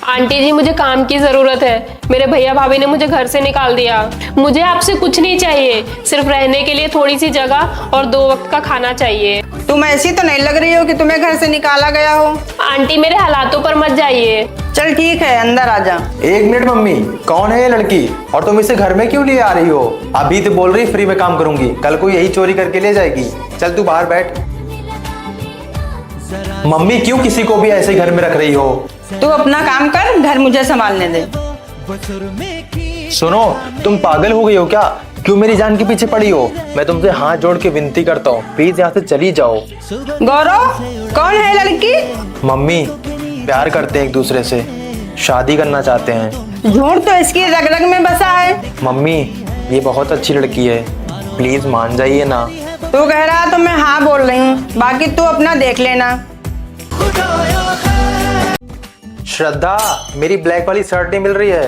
Aunty जी, मुझे काम की जरूरत है। मेरे भैया भाभी ने मुझे घर से निकाल दिया। मुझे आपसे कुछ नहीं चाहिए, सिर्फ रहने के लिए थोड़ी सी जगह और 2 वक्त का खाना चाहिए। तुम ऐसी तो नहीं लग रही हो कि तुम्हें घर से निकाला गया हो। आंटी, मेरे हालातों पर मत जाइए। चल ठीक है, अंदर आ जा। 1 मिनट मम्मी, कौन है ये लड़की और तुम इसे घर में क्यों लिए आ रही हो? अभी तो बोल रही फ्री में काम करूंगी, कल को यही चोरी करके ले जाएगी। चल तू बाहर बैठ। मम्मी, क्यों किसी को भी ऐसे घर में रख रही हो? तू अपना काम कर, घर मुझे संभालने दे। सुनो, तुम पागल हो गई हो क्या? क्यों मेरी जान के पीछे पड़ी हो? मैं तुमसे हाथ जोड़ के विनती करता हूँ, प्लीज यहाँ से चली जाओ। गौरव, कौन है लड़की? मम्मी, प्यार करते हैं एक दूसरे से, शादी करना चाहते हैं। झूठ तो इसकी रग रग में बसा है। मम्मी, ये बहुत अच्छी लड़की है, प्लीज मान जाइए ना। तू कह रहा तो मैं हाँ बोल रही हूँ, बाकी तू अपना देख लेना। श्रद्धा, मेरी ब्लैक वाली शर्ट नहीं मिल रही है।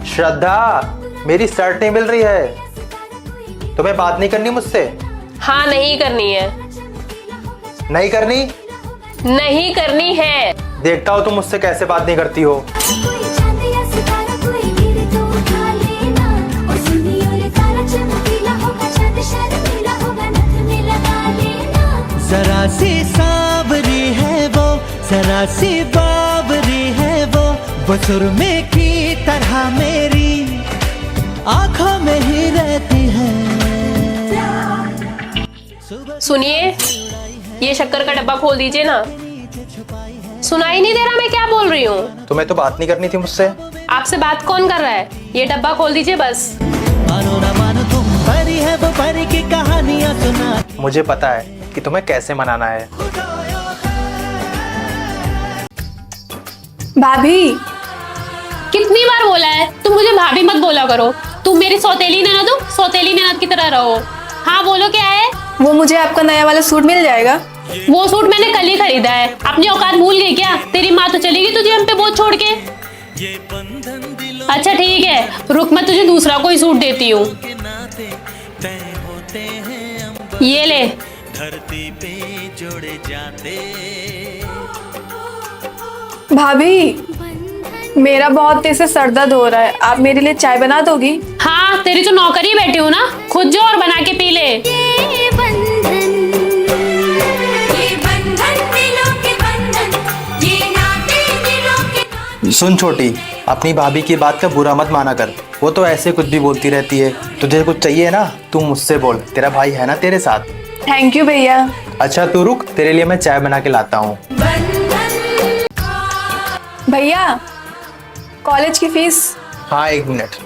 श्रद्धा, मेरी शर्ट नहीं मिल रही है। तुम्हें बात नहीं करनी मुझसे? हाँ, नहीं करनी है। नहीं करनी? नहीं करनी है। देखता हो तुम मुझसे कैसे बात नहीं करती हो। जरा सी सावरी है वो, जरा सी बावरी है वो सुरमे की तरह मेरी आंखों में ही रहती है। सुनिए, ये शक्कर का डब्बा खोल दीजिए ना। सुनाई नहीं दे रहा मैं क्या बोल रही हूँ? तुम्हें तो बात नहीं करनी थी मुझसे। आपसे बात कौन कर रहा है? ये डब्बा खोल दीजिए बस। मानो ना मानो तुम परी है वो, परी की कहानियां सुना। मुझे पता है कि तुम्हें कैसे मनाना है। भाभी, कितनी बार बोला है तुम मुझे भाभी मत बोला करो। तुम मेरी सौतेली ननद हो, सौतेली ननद की तरह रहो। हाँ बोलो, क्या है? वो मुझे आपका नया वाला सूट मिल जाएगा? वो सूट मैंने कल ही खरीदा है। अपनी औकात भूल गई क्या? तेरी माँ तो चली गई तुझे हम पे बोझ छोड़ के। अच्छा ठीक है, रुक, मैं तुझे दूसरा कोई सूट देती हूँ। ये ले। धरती पे जोड़े जाते। भाभी, मेरा बहुत तेज से सर दर्द हो रहा है, आप मेरे लिए चाय बना दोगी? हाँ, तेरी तो नौकरी बैठी हूँ ना, खुद जो और बना के पी ले। ये बंधन दिलों के बंधन, ये नाते दिलों के नाते। सुन छोटी, अपनी भाभी की बात का बुरा मत माना कर। वो तो ऐसे कुछ भी बोलती रहती है। तुझे कुछ चाहिए ना, तू मुझसे बोल, तेरा भाई है ना तेरे साथ। थैंक यू भैया। अच्छा तू रुक, तेरे लिए मैं चाय बना के लाता हूँ। भैया, कॉलेज की फीस। हाँ 1 मिनट।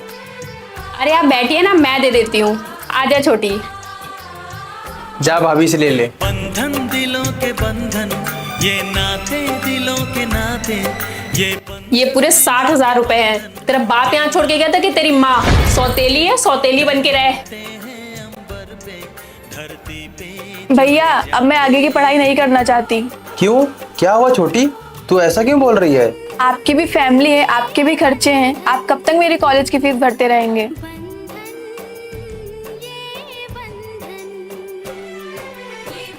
अरे आप बैठिए ना, मैं दे देती हूँ। आजा छोटी। जा भाभी से ले ले। बंधन दिलों के बंधन, ये नाते दिलों के नाते, ये पूरे 60,000 रुपए हैं। तेरा बाप यहाँ छोड़ के गया था कि तेरी माँ सौतेली है, सौतेली बन के रहे। भैया, अब मैं आगे की पढ़ाई नहीं करना चाहती। क्यों, क्या हुआ छोटी? तू ऐसा क्यों बोल रही है? आपकी भी फैमिली है, आपके भी खर्चे हैं। आप कब तक मेरी कॉलेज की फीस भरते रहेंगे?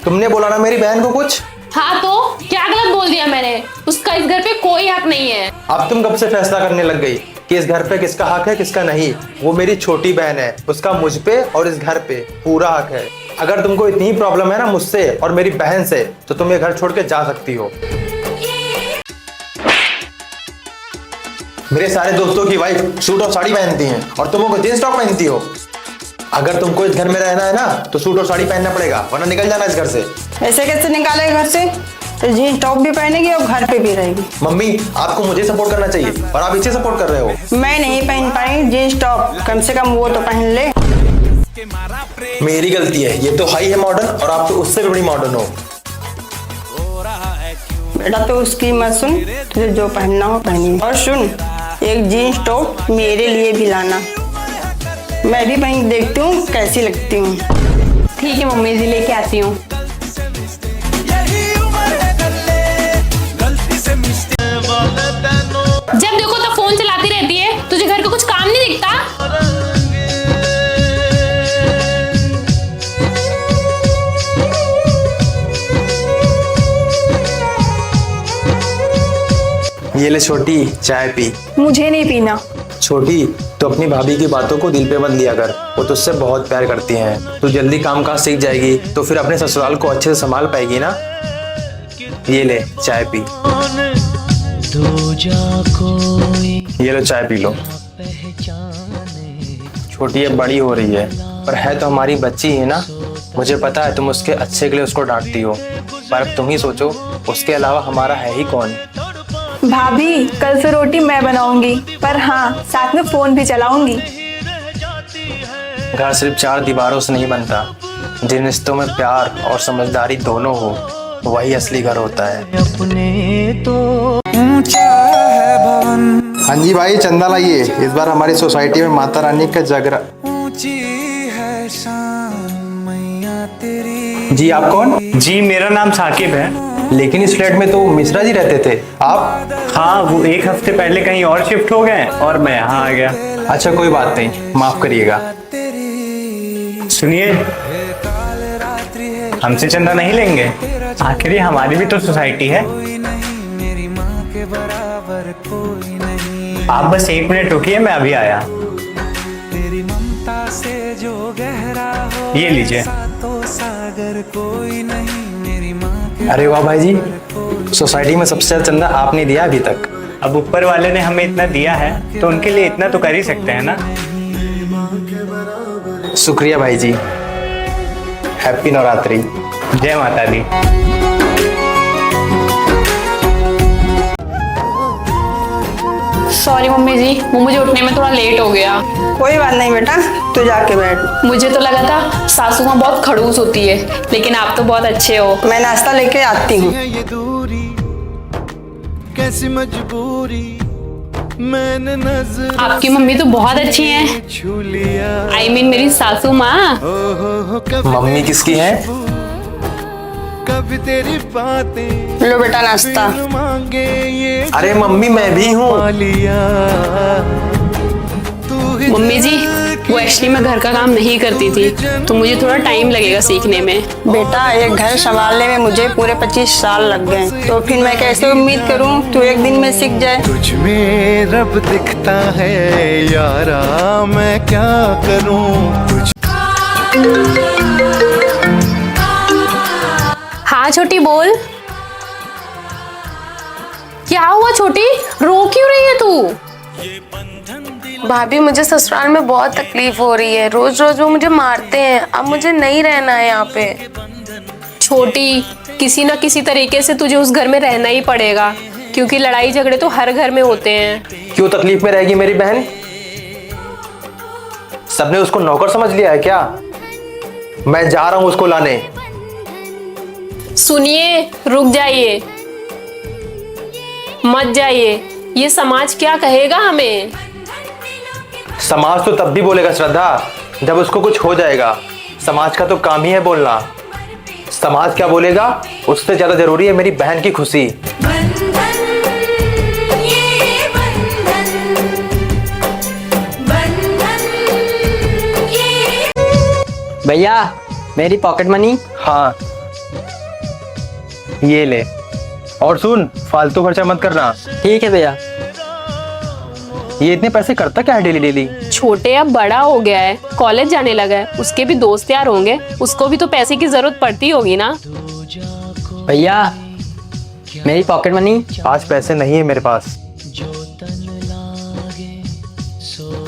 तुमने बोला ना मेरी बहन को कुछ। हाँ तो क्या गलत बोल दिया मैंने? उसका इस घर पे कोई हक नहीं है। अब तुम कब से फैसला करने लग गई कि इस घर पे किसका हक है किसका नहीं? वो मेरी छोटी बहन है, उसका मुझ पे और इस घर पे पूरा हक है। अगर तुमको इतनी प्रॉब्लम है ना मुझसे और मेरी बहन से, तो तुम ये घर छोड़ के जा सकती हो। मेरे सारे दोस्तों की वाइफ सूट और साड़ी पहनती हैं और तुम लोग जींस टॉप पहनती हो। अगर तुमको इस घर में रहना है ना, तो सूट और साड़ी पहनना पड़ेगा, वरना निकल जाना इस घर से। ऐसे कैसे निकालेगा घर से? तो जीन्स टॉप भी पहनेगी और घर पे भी रहेगी। मम्मी, आपको मुझे सपोर्ट करना चाहिए और आप इसे सपोर्ट कर रहे हो। मैं नहीं पहन पाई जीन्स टॉप, कम से कम वो तो पहन ले। मेरी गलती है, ये तो हाई है मॉडर्न और आप तो उससे भी बड़ी मॉडर्न हो। बेटा तो उसकी मत सुन, तुझे जो पहनना हो पहनी। और सुन, एक जीन्स टॉप मेरे लिए भी लाना, मैं भी पहन देखती हूँ कैसी लगती हूँ। ठीक है मम्मी जी, लेके आती हूँ। जब देखो तो फोन चलाती रहती है, तुझे घर का कुछ काम नहीं दिखता? ये ले छोटी, चाय पी। मुझे नहीं पीना। छोटी, तो अपनी भाभी की बातों को दिल पे मत लिया कर, वो तुझसे बहुत प्यार करती हैं। तू जल्दी काम काज सीख जाएगी तो फिर अपने ससुराल को अच्छे से संभाल पाएगी ना। ये ले चाय पी। ये लो चाय पी लो। छोटी अब बड़ी हो रही है, पर है तो हमारी बच्ची है ना। मुझे पता है तुम उसके अच्छे के लिए उसको डांटती हो, पर अब तुम ही सोचो, उसके अलावा हमारा है ही कौन। भाभी, कल से रोटी मैं बनाऊंगी, पर हाँ, साथ में फोन भी चलाऊंगी। घर सिर्फ 4 दीवारों से नहीं बनता। जिन रिश्तों में प्यार और समझदारी दोनों हो, वही असली घर होता है। हाँ जी भाई, चंदा लाइए। इस बार हमारी सोसाइटी में माता रानी का जागरण। जी आप कौन? जी मेरा नाम साकिब है। लेकिन इस फ्लैट में तो मिश्रा जी रहते थे, आप? हाँ, वो 1 हफ्ते पहले कहीं और शिफ्ट हो गए और मैं यहाँ आ गया। अच्छा कोई बात नहीं, माफ करिएगा। सुनिए, हमसे चंदा नहीं लेंगे? आखिर ये हमारी भी तो सोसाइटी है। आप बस 1 मिनट रुकिए, मैं अभी आया। ये लीजिए। अरे वाह भाई जी, सोसाइटी में सबसे ज्यादा चंदा आपने दिया अभी तक। अब ऊपर वाले ने हमें इतना दिया है तो उनके लिए इतना तो कर ही सकते हैं ना। शुक्रिया भाई जी। हैप्पी नवरात्रि। जय माता दी। सॉरी मम्मी जी, वो मुझे उठने में थोड़ा लेट हो गया। कोई बात नहीं बेटा, तू जाके बैठ। मुझे तो लगा था सासू माँ बहुत खड़ूस होती है, लेकिन आप तो बहुत अच्छे हो। मैं नाश्ता लेके आती हूँ। ये दूरी कैसी मजबूरी, मैंने नजर आपकी मम्मी तो बहुत अच्छी हैं। छू लिया। I mean मेरी सासू माँ। कभी मम्मी किसकी है? कभी तेरी बातें लो बेटा नाश्ता। मांगे ये अरे मम्मी मैं भी हूँ। पा लिया। तू ही मम्मी जी, वो एक्चुअली मैं घर का काम नहीं करती थी, तो मुझे थोड़ा टाइम लगेगा सीखने में। बेटा, एक घर संभालने में मुझे पूरे 25 साल लग गए, तो फिर मैं कैसे उम्मीद करूं तू एक दिन में सीख जाए। तुझ में रब दिखता है यारा, मैं क्या करूं तुझ। हाँ छोटी बोल। क्या हुआ छोटी, रो क्यों रही है तू? भाभी, मुझे ससुराल में बहुत तकलीफ हो रही है। रोज रोज वो मुझे मारते हैं। अब मुझे नहीं रहना है यहाँ पे। छोटी, किसी ना किसी तरीके से तुझे उस घर में रहना ही पड़ेगा, क्योंकि लड़ाई झगड़े तो हर घर में होते हैं। क्यों तकलीफ में रहेगी मेरी बहन? सबने उसको नौकर समझ लिया है क्या? मैं जा रहा हूं उसको लाने। सुनिए, रुक जाइए, मत जाइए। ये समाज क्या कहेगा हमें? समाज तो तब भी बोलेगा श्रद्धा, जब उसको कुछ हो जाएगा। समाज का तो काम ही है बोलना। समाज क्या बोलेगा, उससे ज्यादा जरूरी है मेरी बहन की खुशी। बंधन ये बंधन ये। भैया, मेरी पॉकेट मनी। हाँ ये ले। और सुन, फालतू खर्चा मत करना। ठीक है भैया। ये इतने पैसे करता क्या है डेली डेली? छोटे अब बड़ा हो गया है, कॉलेज जाने लगा है, उसके भी दोस्त यार होंगे, उसको भी तो पैसे की जरूरत पड़ती होगी ना। भैया, मेरी पॉकेट मनी। आज पैसे नहीं है मेरे पास।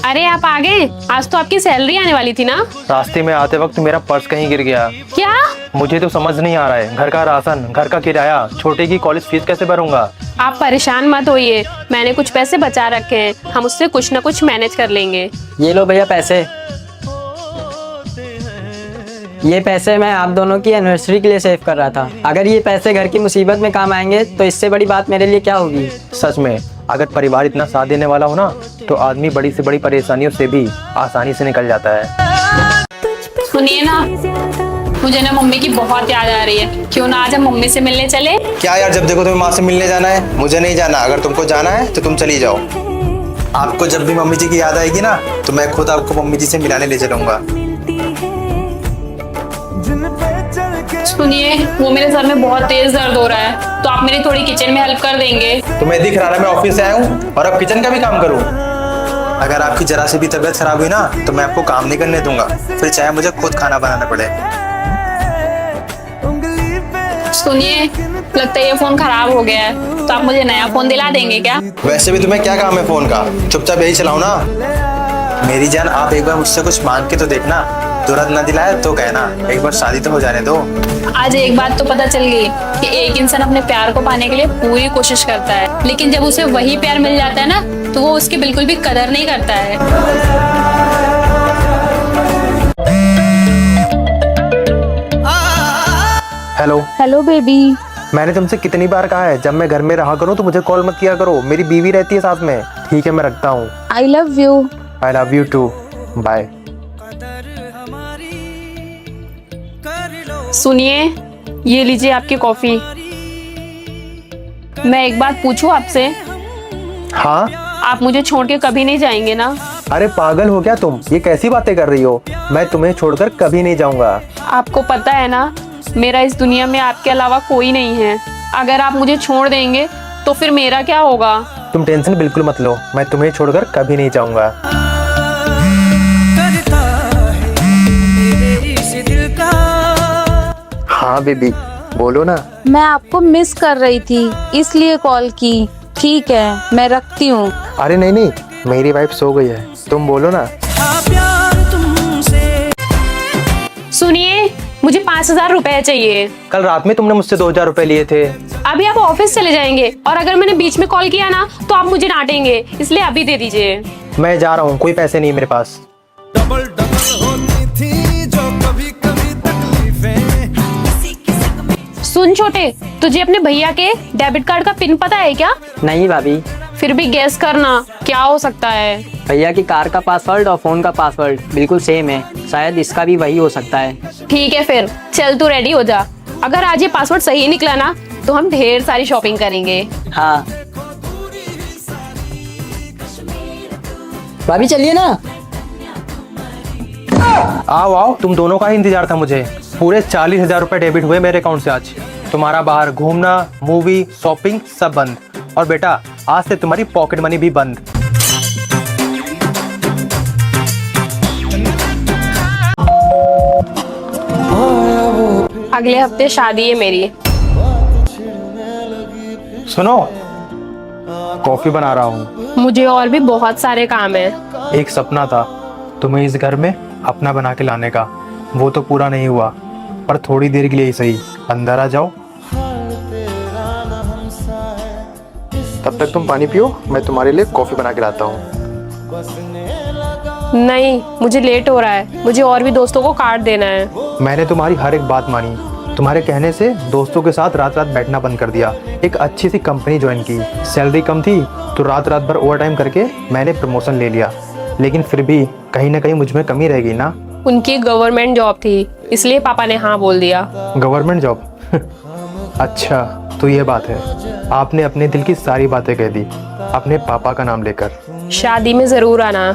अरे आप आ गए, आज तो आपकी सैलरी आने वाली थी ना। रास्ते में आते वक्त मेरा पर्स कहीं गिर गया। क्या? मुझे तो समझ नहीं आ रहा है, घर का राशन, घर का किराया, छोटे की कॉलेज फीस कैसे भरूंगा? आप परेशान मत होइए, मैंने कुछ पैसे बचा रखे हैं, हम उससे कुछ ना कुछ मैनेज कर लेंगे। ये लो भैया पैसे। ये पैसे मैं आप दोनों की एनिवर्सरी के लिए सेव कर रहा था। अगर ये पैसे घर की मुसीबत में काम आएंगे तो इससे बड़ी बात मेरे लिए क्या होगी। सच में, अगर परिवार इतना साथ देने वाला हो ना, तो आदमी बड़ी से बड़ी परेशानियों से भी आसानी से निकल जाता है। सुनिए ना, मुझे ना मम्मी की बहुत याद आ रही है, क्यों ना आज हम मम्मी से मिलने चले? क्या यार, जब देखो तुम्हें माँ से मिलने जाना है, मुझे नहीं जाना। अगर तुमको जाना है तो तुम चली जाओ। आपको जब भी मम्मी जी की याद आएगी ना, तो मैं खुद आपको मम्मी जी से मिलाने ले चलूंगा। सुनिए, वो मेरे सर में बहुत तेज दर्द हो रहा है, तो आप मेरी थोड़ी किचन में हेल्प कर देंगे? तुम्हें दिख रहा है मैं ऑफिस से आया हूँ और अब किचन का भी काम करूँ। अगर आपकी जरा सी भी तबीयत खराब हुई ना तो मैं आपको काम नहीं करने दूंगा, फिर चाहे मुझे खुद खाना बनाना पड़े। सुनिए, लगता है ये फोन खराब हो गया है, तो आप मुझे नया फोन दिला देंगे क्या? वैसे भी तुम्हें क्या काम है फोन का, चुपचाप यही चलाओ ना। मेरी जान, आप एक बार मुझसे कुछ मांग के तो देखना, तुरंत ना दिलाया तो कहना, एक बार शादी तो हो जाने दो। आज एक बात तो पता चल गई कि एक इंसान अपने प्यार को पाने के लिए पूरी कोशिश करता है, लेकिन जब उसे वही प्यार मिल जाता है ना तो वो उसकी बिल्कुल भी कदर नहीं करता है। Hello hello baby. मैंने तुमसे कितनी बार कहा है जब मैं घर में रहा करूँ तो मुझे कॉल मत किया करो, मेरी बीवी रहती है साथ में। ठीक है, मैं रखता हूँ। I love you. I love you too, bye. सुनिए, ये लीजिए आपकी कॉफी। मैं एक बात पूछूं आपसे? हाँ? आप मुझे छोड़ के कभी नहीं जाएंगे ना? अरे पागल हो क्या तुम, ये कैसी बातें कर रही हो? मैं तुम्हें छोड़कर कभी नहीं जाऊंगा। आपको पता है ना, मेरा इस दुनिया में आपके अलावा कोई नहीं है। अगर आप मुझे छोड़ देंगे तो फिर मेरा क्या होगा? तुम टेंशन बिल्कुल मत लो, मैं तुम्हें छोड़कर कभी नहीं जाऊंगा। हाँ बेबी, बोलो ना। मैं आपको मिस कर रही थी इसलिए कॉल की। ठीक है, मैं रखती हूँ। अरे नहीं नहीं, मेरी वाइफ सो गई है, तुम बोलो ना। सुनिए, मुझे 5,000 रुपए चाहिए। कल रात में तुमने मुझसे 2,000 रुपए लिए थे। अभी आप ऑफिस चले जाएंगे और अगर मैंने बीच में कॉल किया ना तो आप मुझे डांटेंगे, इसलिए अभी दे दीजिए। मैं जा रहा हूँ, कोई पैसे नहीं मेरे पास। सुन छोटे, तुझे अपने भैया के डेबिट कार्ड का पिन पता है क्या? नहीं भाभी। फिर भी गेस करना, क्या हो सकता है? भैया की कार का पासवर्ड और फोन का पासवर्ड बिल्कुल सेम है, शायद इसका भी वही हो सकता है। ठीक है, फिर चल तू रेडी हो जा। अगर आज ये पासवर्ड सही निकला ना तो हम ढेर सारी शॉपिंग करेंगे। हाँ भाभी, चलिए ना। आओ आओ, तुम दोनों का ही इंतजार था मुझे। पूरे 40,000 रुपए डेबिट हुए मेरे अकाउंट से आज। तुम्हारा बाहर घूमना, मूवी, शॉपिंग सब बंद। और बेटा, आज से तुम्हारी पॉकेट मनी भी बंद। अगले हफ्ते शादी है मेरी। सुनो, कॉफी बना रहा हूँ। मुझे और भी बहुत सारे काम है। एक सपना था तुम्हें इस घर में अपना बना के लाने का, वो तो पूरा नहीं हुआ, पर थोड़ी देर के लिए ही सही। अंदर आ जाओ, तब तक तुम पानी पियो, मैं तुम्हारे लिए कॉफी बना के लाता हूँ। नहीं, मुझे लेट हो रहा है, मुझे और भी दोस्तों को कार्ड देना है। मैंने तुम्हारी हर एक बात मानी, तुम्हारे कहने से दोस्तों के साथ रात रात बैठना बंद कर दिया। एक अच्छी सी कंपनी ज्वाइन की, सैलरी कम थी तो रात रात भर ओवर टाइम करके मैंने प्रमोशन ले लिया। लेकिन फिर भी कहीं ना कहीं मुझ में कमी रह गई ना। उनकी गवर्नमेंट जॉब थी, इसलिए पापा ने हाँ बोल दिया। Government job? अच्छा, तो ये बात है। आपने अपने दिल की सारी बातें कह दी अपने पापा का नाम लेकर। शादी में जरूर आना।